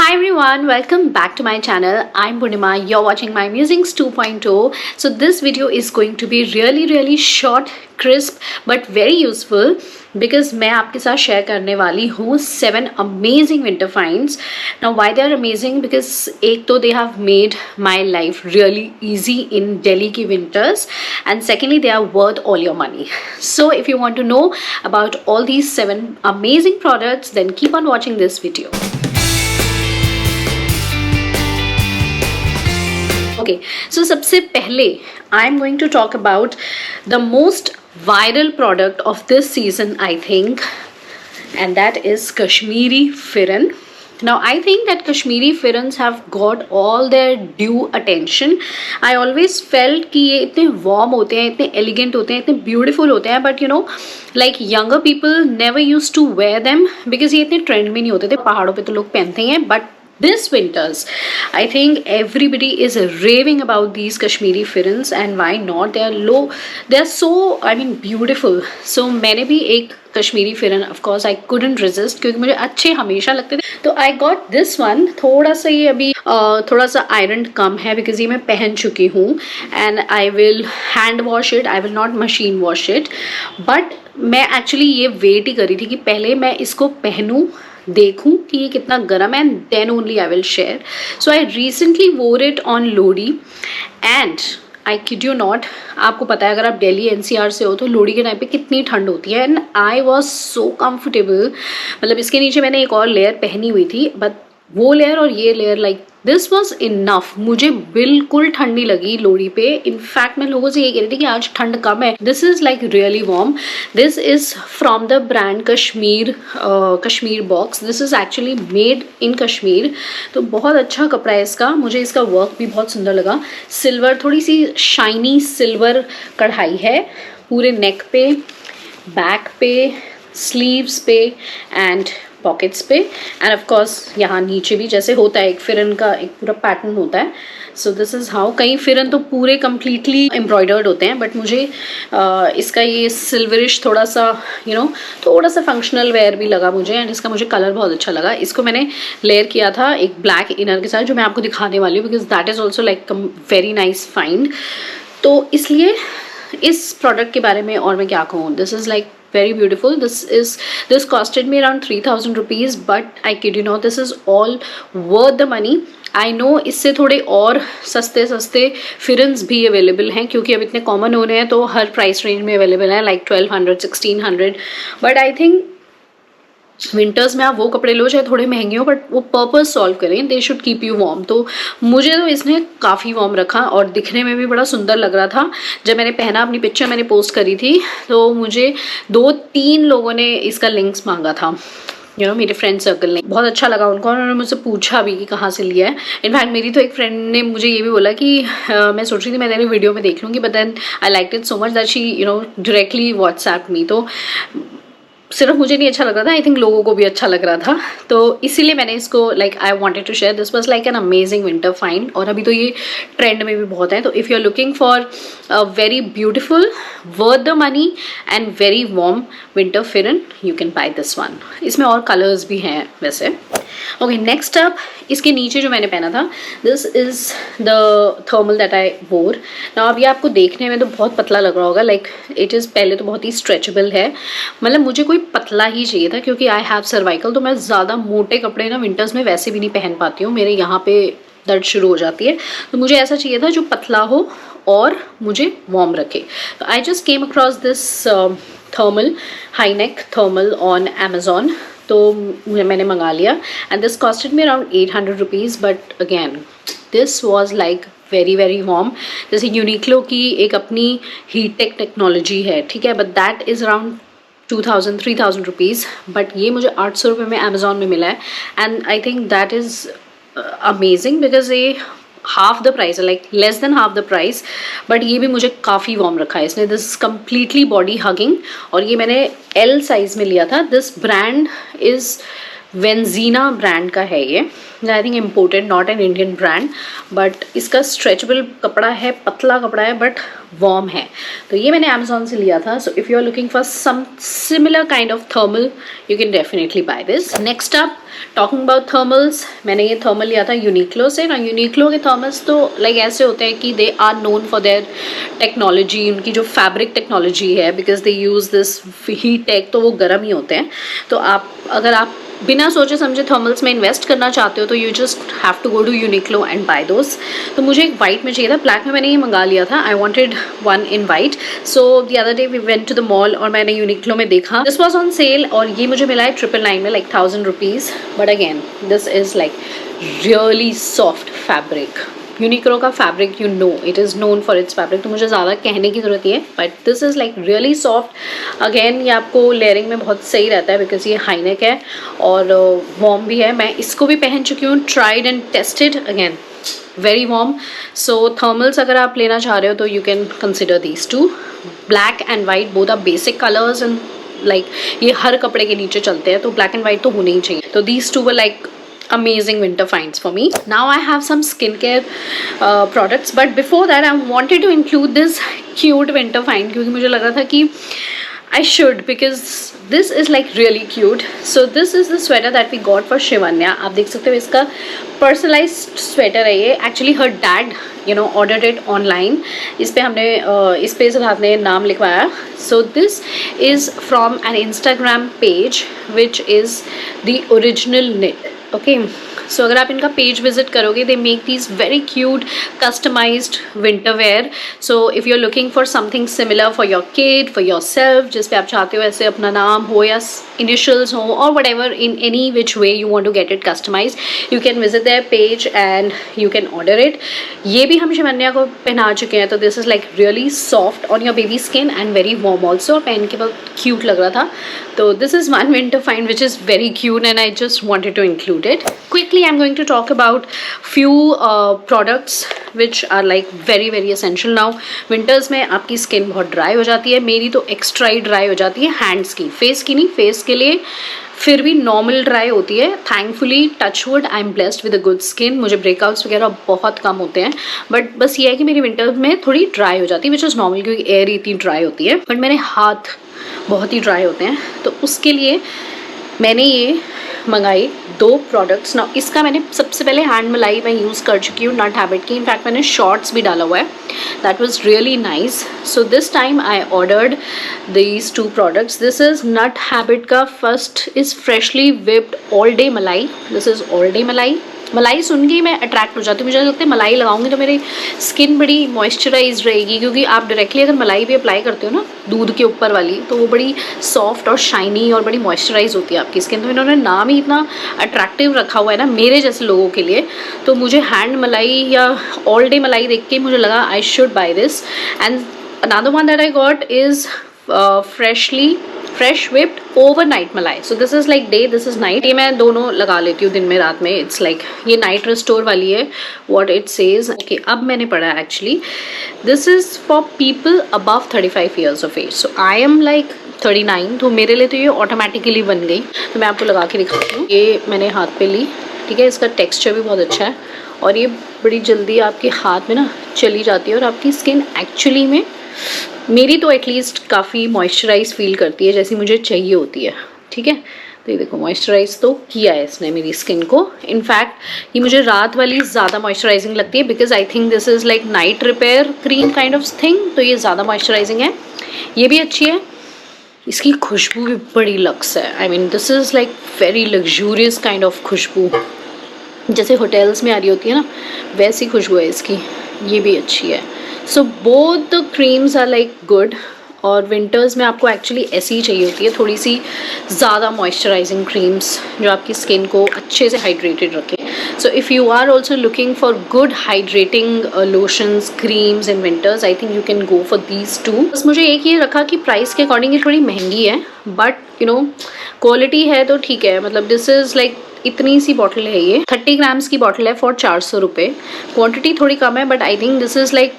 Hi everyone, welcome back to my channel. I'm Purnima. You're watching my Musings 2.0. So this video is going to be really short, crisp but very useful because मैं आपके साथ share करने वाली हूँ 7 amazing winter finds. Now why they are amazing? Because एक तो they have made my life really easy in Delhi की winters, and secondly they are worth all your money. So if you want to know about all these 7 amazing products, then keep on watching this video. Okay, so सबसे पहले I am going to talk about the most viral product of this season, I think, and that is Kashmiri Firan. Now I think that Kashmiri Firans have got all their due attention. I always felt कि ये इतने warm होते हैं, इतने elegant होते हैं, इतने beautiful होते हैं, but you know, like younger people never used to wear them because ये इतने trend में नहीं होते थे. पहाड़ों पे तो लोग पहनते हैं, but this winters I think everybody is raving about these Kashmiri Firans, and why not? They are so, I mean, beautiful. So मैंने भी एक कश्मीरी फिरन of course I couldn't resist क्योंकि मुझे अच्छे हमेशा लगते थे, तो आई गॉट दिस वन. थोड़ा सा ये अभी थोड़ा सा आयरन कम है बिकॉज ये मैं पहन चुकी हूँ, and I will hand wash it, I will not machine wash it. But मैं एक्चुअली ये वेट ही करी थी कि पहले मैं इसको पहनूँ, देखूं कि ये कितना गर्म है, and then only I will share. So I recently wore it on Lohri, and I kid you not, आपको पता है अगर आप दिल्ली एनसीआर से हो तो लोहड़ी के टाइम पे कितनी ठंड होती है, and I was so comfortable. मतलब इसके नीचे मैंने एक और लेयर पहनी हुई थी, बट वो लेयर और ये layer, like this was enough. मुझे बिल्कुल ठंड नहीं लगी लोहड़ी पे. इनफैक्ट मैं लोगों से ये कह रही थी कि आज ठंड कम है. This is like really warm. This is from the brand Kashmir box. This is actually made in Kashmir. तो बहुत अच्छा कपड़ा है इसका. मुझे इसका वर्क भी बहुत सुंदर लगा. सिल्वर, थोड़ी सी शाइनी सिल्वर कढ़ाई है पूरे नेक पे, बैक पे, स्लीव्स पे एंड पॉकेट्स पे, एंड ऑफ कोर्स यहाँ नीचे भी जैसे होता है एक फिरन का एक पूरा पैटर्न होता है. So this is how. कई फिरन तो पूरे कम्प्लीटली एम्ब्रॉयडर्ड होते हैं, बट मुझे इसका ये सिल्वरिश थोड़ा सा थोड़ा सा फंक्शनल वेयर भी लगा मुझे, एंड इसका मुझे कलर बहुत अच्छा लगा. इसको मैंने लेयर किया था एक ब्लैक इनर के साथ, जो मैं आपको दिखाने वाली हूँ because that is also like very nice find. तो इसलिए इस प्रोडक्ट के बारे में और मैं क्या कहूँ. This is like very beautiful. This costed me around 3,000 rupees, but I kid you not, this is all worth the money. I know इससे थोड़े और सस्ते फिरन्स भी अवेलेबल हैं क्योंकि अब इतने कॉमन हो रहे हैं, तो हर प्राइस रेंज में अवेलेबल है, like 1200 1600. But I think winters में आप वो कपड़े लो चाहे थोड़े महंगे हो, बट वो पर्पस सॉल्व करें. They should keep you warm. तो मुझे तो इसने काफ़ी वार्म रखा और दिखने में भी बड़ा सुंदर लग रहा था. जब मैंने पहना, अपनी पिक्चर मैंने पोस्ट करी थी, तो मुझे 2-3 लोगों ने इसका लिंक्स मांगा था. मेरे फ्रेंड सर्कल ने. बहुत अच्छा लगा उनको, उन्होंने मुझसे पूछा भी कि कहाँ से लिया है. इनफैक्ट मेरी तो एक फ्रेंड ने मुझे ये भी बोला कि मैं सोच रही थी मैं तेरे वीडियो में देख लूँगी, but then I like it so much that she directly WhatsApp me. तो सिर्फ मुझे नहीं अच्छा लग रहा था, आई थिंक लोगों को भी अच्छा लग रहा था, तो इसीलिए मैंने इसको like I wanted to share. This was like an amazing winter find, और अभी तो ये ट्रेंड में भी बहुत है. तो if you are looking for a very beautiful, worth the money and very warm winter pheran, you can buy this one. इसमें और कलर्स भी हैं वैसे. ओके, नेक्स्ट अप, इसके नीचे जो मैंने पहना था, this is the thermal that I वोर. ना अब ये आपको देखने में तो बहुत पतला लग रहा होगा, लाइक इट इज़ पहले तो बहुत ही स्ट्रेचेबल है. मतलब मुझे कोई पतला ही चाहिए था क्योंकि आई हैव सर्वाइकल, तो मैं ज़्यादा मोटे कपड़े ना विंटर्स में वैसे भी नहीं पहन पाती हूँ. मेरे यहाँ पे दर्द शुरू हो जाती है, तो मुझे ऐसा चाहिए था जो पतला हो और मुझे वार्म रखे. तो I just came across this thermal, high neck thermal on Amazon. तो मैंने मंगा लिया, and this costed me around 800 rupees. But again this was like very warm. जैसे यूनिक्लो की एक अपनी हीट टेक टेक्नोलॉजी है, ठीक है, but that is around 2,000-3,000 rupees. But ये मुझे 800 रुपये में अमेजोन में मिला है, and I think that is amazing because ये हाफ द प्राइस है, like less than half the price. But ये भी मुझे काफ़ी वार्म रखा है इसने. This is completely body hugging, और ये मैंने एल साइज़ में लिया था. दिस ब्रांड इज़ वेंजीना ब्रांड का है ये, I think imported, not an Indian brand, but इसका स्ट्रेचेबल कपड़ा है, पतला कपड़ा है बट वार्म है। तो ये मैंने अमेजोन से लिया था। So if you are looking for some similar kind of thermal you can definitely buy this. Next up talking about thermals, मैंने ये थर्मल लिया था यूनिक्लो से ना। यूनिक्लो के थर्मल्स तो लाइक ऐसे होते हैं कि they are known for their technology, उनकी जो फैब्रिक टेक्नोलॉजी है, because they use this heat tech, तो वो गर्म ही होते हैं। तो अगर आप बिना सोचे समझे थर्मल्स में इन्वेस्ट करना चाहते हो तो you just have to go to Uniqlo and buy those. तो मुझे एक वाइट में चाहिए था, ब्लैक में मैंने ये मंगा लिया था। I wanted one in white. So the other day we went to the mall और मैंने यूनिक्लो में देखा, दिस वॉज ऑन सेल और ये मुझे मिला है 999 में, like 1000 rupees. But again this is like really soft fabric. Uniqlo का fabric, you know it is known for its fabric, तो मुझे ज़्यादा कहने की ज़रूरत नहीं है, but this is like really soft. Again ये आपको लेयरिंग में बहुत सही रहता है बिकॉज ये हाई नेक है और वार्म भी है। मैं इसको भी पहन चुकी हूँ, tried and tested, again very warm. So thermals अगर आप लेना चाह रहे हो तो you can consider these two. Black and white both are basic colours and like ये हर कपड़े के नीचे चलते हैं, तो ब्लैक एंड वाइट तो होने ही चाहिए। तो these two were like amazing winter finds for me. Now I have some skincare products, but before that I wanted to include this cute winter find क्योंकि मुझे लग रहा था कि I should, because this is like really cute. So this is the sweater that we got for Shivanya. आप देख सकते हो इसका personalized sweater है ये। Actually her dad ordered it online. इस पे हमने इस पे रात ने नाम लिखवाया। So this is from an Instagram page which is the original knit. Okay so अगर आप इनका पेज विजिट करोगे, they make these very cute customised winter wear. So if you are looking for something similar for your kid, for your self, जिस पे आप चाहते हो ऐसे अपना नाम हो या इनिशियल्स हो और whatever, in any which way you want to get it customise, you can visit their page and you can order it. ये भी हम शिवन्या को पहना चुके हैं, तो this is like really soft on your baby skin and very warm also. पहन के बहुत क्यूट लग रहा था। तो this is one winter find which is very cute and I just wanted to include it. Quickly I'm going to talk about few products which are like very essential now. Winters में आपकी skin बहुत dry हो जाती है, मेरी तो extra ही dry हो जाती है, हैंड्स की, फेस की नहीं, फेस के लिए फिर भी नॉर्मल ड्राई होती है। Thankfully touchwood I am blessed with a good skin, मुझे ब्रेकआउट्स वगैरह बहुत कम होते हैं, बट बस ये है कि मेरी विंटर में थोड़ी ड्राई हो जाती है विच इज़ नॉर्मल क्योंकि एयर इतनी ड्राई होती है, बट मेरे हाथ बहुत ही ड्राई होते हैं। तो उसके लिए मैंने ये मंगाई 2 प्रोडक्ट्स ना। इसका मैंने सबसे पहले हैंड मलाई मैं यूज़ कर चुकी हूँ नट हैबिट की, इनफैक्ट मैंने शॉर्ट्स भी डाला हुआ है, that was really nice. So this time I ordered these 2 products. This is Nat Habit का, first is freshly whipped all day malai. This is all day malai. Malai सुन के ही मैं अट्रैक्ट हो जाती हूँ, मुझे लगता है मलाई लगाऊंगी तो मेरी स्किन बड़ी मॉइस्चराइज रहेगी, क्योंकि आप डायरेक्टली अगर मलाई भी अप्लाई करते हो ना दूध के ऊपर वाली, तो वो बड़ी सॉफ्ट और शाइनी और बड़ी मॉइस्चराइज होती है आपकी स्किन। तो इन्होंने नाम ही इतना अट्रैक्टिव रखा हुआ है ना मेरे जैसे लोगों के लिए, तो मुझे हैंड मलाई या ऑल डे मलाई देख के मुझे लगा I should buy this. And another one that I got is fresh whipped overnight malai. So this is like day, this is night. ये मैं दोनों लगा लेती हूँ दिन में रात में। इट्स लाइक ये नाइट रिस्टोर वाली है, व्हाट इट सेज। ओके अब मैंने पढ़ा actually this is for people above 35 years of age. So I am like 39, तो मेरे लिए तो ये ऑटोमेटिकली बन गई। तो मैं आपको लगा के दिखाती हूँ। ये मैंने हाथ पे ली, ठीक है, इसका टेक्स्चर भी बहुत अच्छा है और ये बड़ी जल्दी आपके हाथ में ना चली जाती है और आपकी स्किन एक्चुअली में, मेरी तो एटलीस्ट काफ़ी मॉइस्चराइज फील करती है जैसी मुझे चाहिए होती है, ठीक है। तो ये देखो मॉइस्चराइज तो किया है इसने मेरी स्किन को। इनफैक्ट ये मुझे रात वाली ज़्यादा मॉइस्चराइजिंग लगती है because I think this is like night repair cream kind of thing, तो ये ज़्यादा मॉइस्चराइजिंग है। ये भी अच्छी है, इसकी खुशबू भी बड़ी लक्स है। I mean this is like very luxurious kind of खुशबू, जैसे होटल्स में आ रही होती है ना वैसी खुशबू है इसकी। ये भी अच्छी है। So both the creams are like good, और विंटर्स में आपको एक्चुअली ऐसी ही चाहिए होती है, थोड़ी सी ज़्यादा मॉइस्चराइजिंग क्रीम्स जो आपकी स्किन को अच्छे से हाइड्रेटेड रखें। So if you are also looking for good hydrating lotions creams in winters, I think you can go for these 2। बस मुझे एक ये रखा कि प्राइस के अकॉर्डिंग ये थोड़ी महंगी है, बट यू नो क्वालिटी है तो ठीक है। मतलब दिस इज़ लाइक इतनी सी बॉटल है, ये 30 ग्राम्स की बॉटल है फॉर 400 रुपये। क्वान्टिटी थोड़ी कम है but I think this is like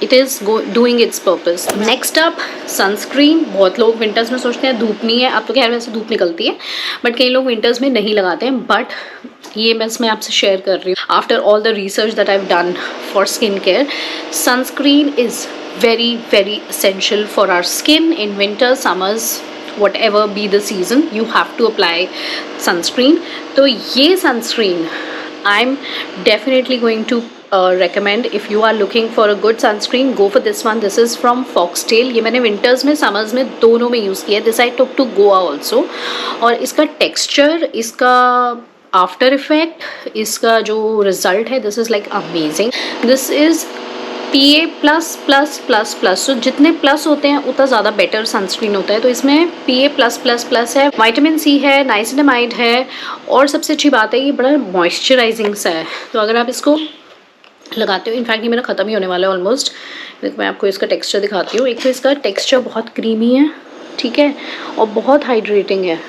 it is doing it's purpose. Next up sunscreen. बहुत लोग विंटर्स में सोचते हैं धूप नहीं है, अब तो खैर वैसे धूप निकलती है, बट कई लोग विंटर्स में नहीं लगाते हैं. बट ये बस मैं आपसे शेयर कर रही हूँ after all the research that I have done for skin care. Sunscreen is very very essential for our skin in winter, summers, whatever be the season, you have to apply sunscreen. तो ये sunscreen I'm definitely going to recommend. If you are looking for a good sunscreen, go for this one. This is from Foxtail. ये मैंने winters में summers में दोनों में use किया. This I took to Goa also. और इसका texture, इसका आफ्टर इफेक्ट, इसका जो रिजल्ट है, this is like amazing. This is PA plus plus plus plus. तो जितने प्लस होते हैं उतना ज़्यादा बेटर सनस्क्रीन होता है. तो इसमें PA प्लस प्लस प्लस है, विटामिन C है, नाइसिनामाइड है, और सबसे अच्छी बात है ये बड़ा मॉइस्चराइजिंग सा है. तो अगर आप इसको लगाते हो, इनफैक्ट ये मेरा ख़त्म ही होने वाला है ऑलमोस्ट. मैं आपको इसका टेक्स्चर दिखाती हूँ. एक तो इसका टेक्स्चर बहुत क्रीमी है, ठीक है, और बहुत हाइड्रेटिंग है.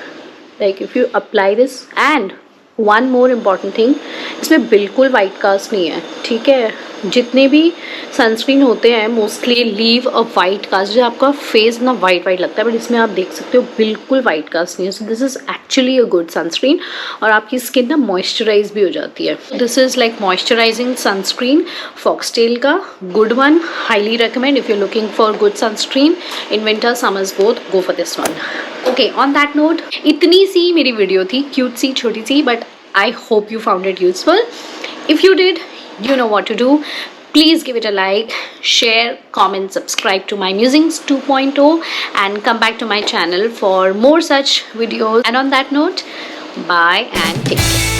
Like if you apply this, and one more important thing, इसमें बिल्कुल वाइट कास्ट नहीं है, ठीक है. जितने भी सनस्क्रीन होते हैं mostly leave a white cast, जो आपका फेस ना वाइट वाइट लगता है, बट इसमें आप देख सकते हो बिल्कुल वाइट कास्ट नहीं है. So this is actually a good sunscreen, और आपकी स्किन ना मॉइस्चराइज भी हो जाती है. This is like moisturising sunscreen, Foxtale का, good one, highly recommend. If you looking for good sunscreen in winter summers both, go for this one. Okay, on that note, इतनी सी मेरी वीडियो थी, क्यूट सी, छोटी सी, but I hope you found it useful. If you did, you know what to do. Please give it a like, share, comment, subscribe to my Musings 2.0, and come back to my channel for more such videos. And on that note, bye and take care.